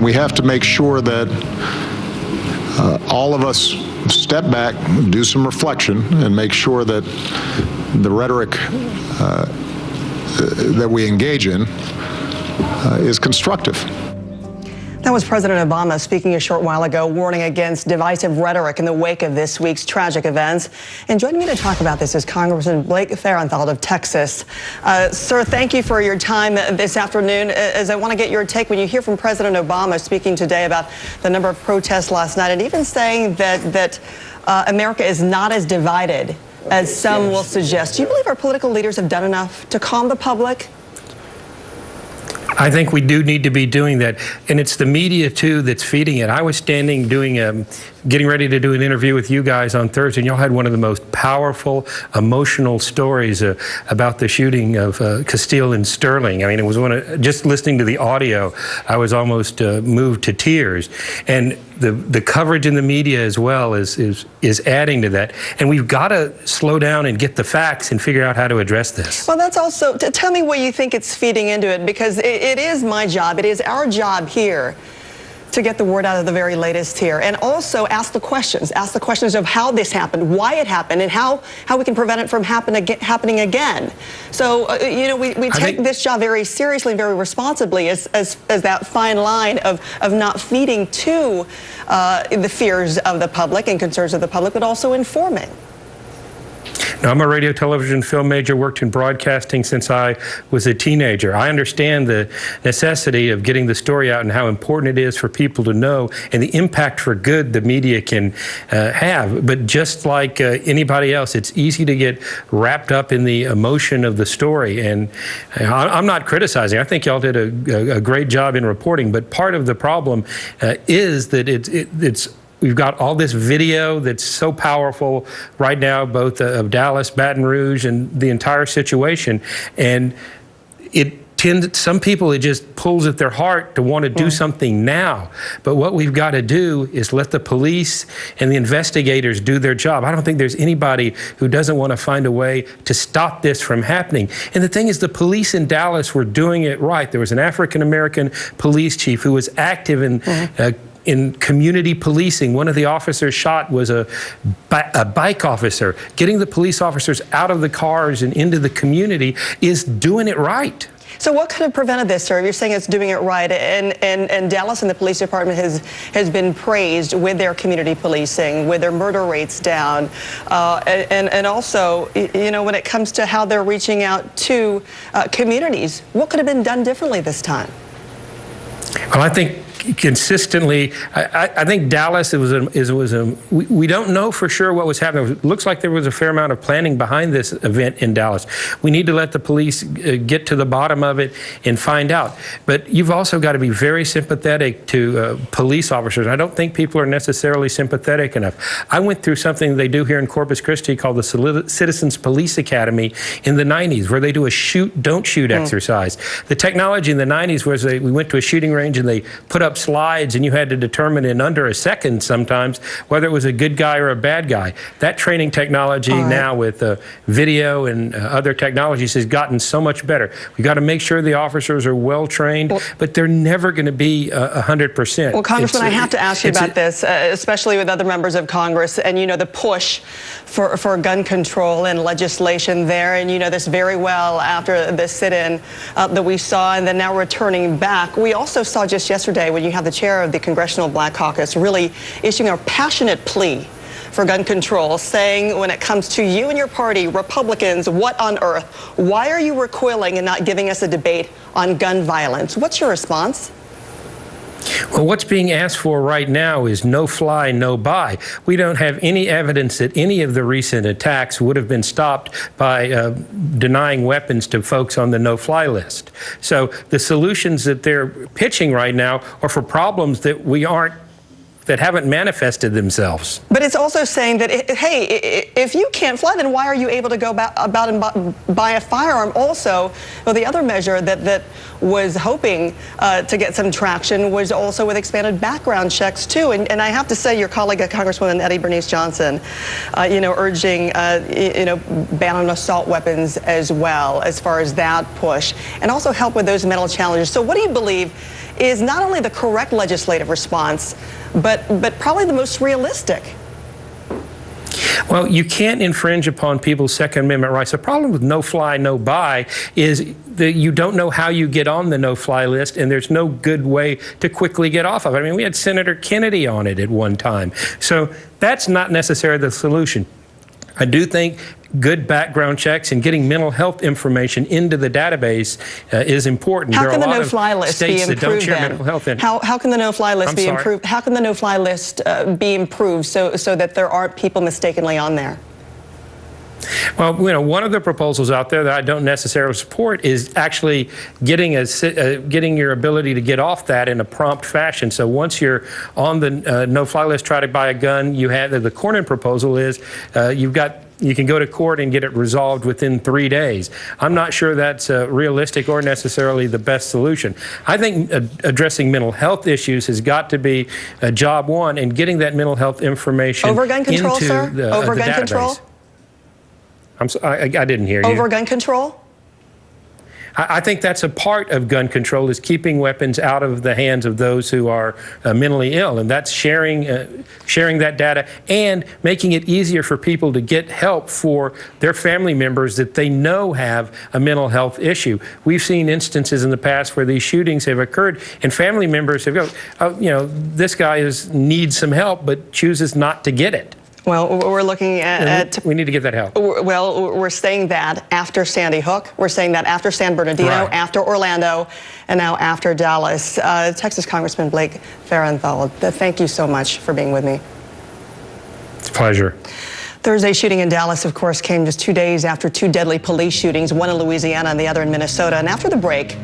We have to make sure that all of us step back, do some reflection, and make sure that the rhetoric that we engage in is constructive. That was President Obama speaking a short while ago, warning against divisive rhetoric in the wake of this week's tragic events. And joining me to talk about this is Congressman Blake Farenthold of Texas. Sir, thank you for your time this afternoon. As I want to get your take, when you hear from President Obama speaking today about the number of protests last night, and even saying that America is not as divided as some will suggest, do you believe our political leaders have done enough to calm the public? I think we do need to be doing that, and it's the media too that's feeding it. I was standing doing getting ready to do an interview with you guys on Thursday, and y'all had one of the most powerful, emotional stories about the shooting of Castile and Sterling. I mean, it was just listening to the audio, I was almost moved to tears. And the coverage in the media as well is adding to that. And we've got to slow down and get the facts and figure out how to address this. Well, that's also, tell me what you think it's feeding into it, because it is my job, it is our job here to get the word out of the very latest here, and also ask the questions of how this happened, why it happened, and how we can prevent it from happening again. So, you know, we take this job very seriously and very responsibly as that fine line of not feeding to the fears of the public and concerns of the public, but also informing. Now, I'm a radio, television, film major, worked in broadcasting since I was a teenager. I understand the necessity of getting the story out and how important it is for people to know, and the impact for good the media can have. But just like anybody else, it's easy to get wrapped up in the emotion of the story. And I'm not criticizing. I think y'all did a great job in reporting. But part of the problem is that we've got all this video that's so powerful right now, both of Dallas, Baton Rouge, and the entire situation. And some people, it just pulls at their heart to want to do something now. But what we've got to do is let the police and the investigators do their job. I don't think there's anybody who doesn't want to find a way to stop this from happening. And the thing is, the police in Dallas were doing it right. There was an African-American police chief who was active in community policing. One of the officers shot was a bike officer. Getting the police officers out of the cars and into the community is doing it right. So what could have prevented this, sir? You're saying it's doing it right, and Dallas and the police department has been praised with their community policing, with their murder rates down, and also, you know, when it comes to how they're reaching out to communities, what could have been done differently this time? Well, I think consistently, I think Dallas, we don't know for sure what was happening. It looks like there was a fair amount of planning behind this event in Dallas. We need to let the police get to the bottom of it and find out. But you've also got to be very sympathetic to police officers. I don't think people are necessarily sympathetic enough. I went through something they do here in Corpus Christi called the Citizens Police Academy in the 90s, where they do a shoot, don't shoot exercise. The technology in the 90s was we went to a shooting range and they put up slides, and you had to determine in under a second sometimes whether it was a good guy or a bad guy. That training technology now with video and other technologies has gotten so much better. We got to make sure the officers are well trained, but they're never going to be 100%. Well, Congressman, I have to ask you about this, especially with other members of Congress, and you know the push for gun control and legislation there, and you know this very well after the sit-in that we saw, and then now returning back. We also saw just yesterday when you have the chair of the Congressional Black Caucus really issuing a passionate plea for gun control, saying when it comes to you and your party, Republicans, what on earth? Why are you recoiling and not giving us a debate on gun violence? What's your response? Well, what's being asked for right now is no fly, no buy. We don't have any evidence that any of the recent attacks would have been stopped by denying weapons to folks on the no-fly list. So the solutions that they're pitching right now are for problems that we aren't that haven't manifested themselves. But it's also saying that, hey, if you can't fly, then why are you able to go about and buy a firearm? Also, well, the other measure that was hoping to get some traction was also with expanded background checks, too. And I have to say, your colleague, Congresswoman Eddie Bernice Johnson, urging, ban on assault weapons as well, as far as that push, and also help with those mental challenges. So what do you believe is not only the correct legislative response, but probably the most realistic? Well, you can't infringe upon people's Second Amendment rights. The problem with no-fly, no-buy is that you don't know how you get on the no-fly list, and there's no good way to quickly get off of it. I mean, we had Senator Kennedy on it at one time. So that's not necessarily the solution. I do think good background checks and getting mental health information into the database is important. How can the no-fly list be improved then? How can the no-fly list be improved? How can the no-fly list be improved so that there aren't people mistakenly on there? Well, one of the proposals out there that I don't necessarily support is actually getting your ability to get off that in a prompt fashion. So once you're on the no-fly list, try to buy a gun. You have the Cornyn proposal is you can go to court and get it resolved within 3 days. I'm not sure that's realistic or necessarily the best solution. I think addressing mental health issues has got to be job one, and getting that mental health information over gun control, into sir? Over the gun database. Control? I didn't hear you. Over gun control? I think that's a part of gun control, is keeping weapons out of the hands of those who are mentally ill, and that's sharing that data and making it easier for people to get help for their family members that they know have a mental health issue. We've seen instances in the past where these shootings have occurred, and family members have go, this guy needs some help, but chooses not to get it. Well, we're looking at... We need to get that help. Well, we're saying that after Sandy Hook. We're saying that after San Bernardino, right, after Orlando, and now after Dallas. Texas Congressman Blake Farenthold, thank you so much for being with me. It's a pleasure. Thursday's shooting in Dallas, of course, came just 2 days after two deadly police shootings, one in Louisiana and the other in Minnesota. And after the break,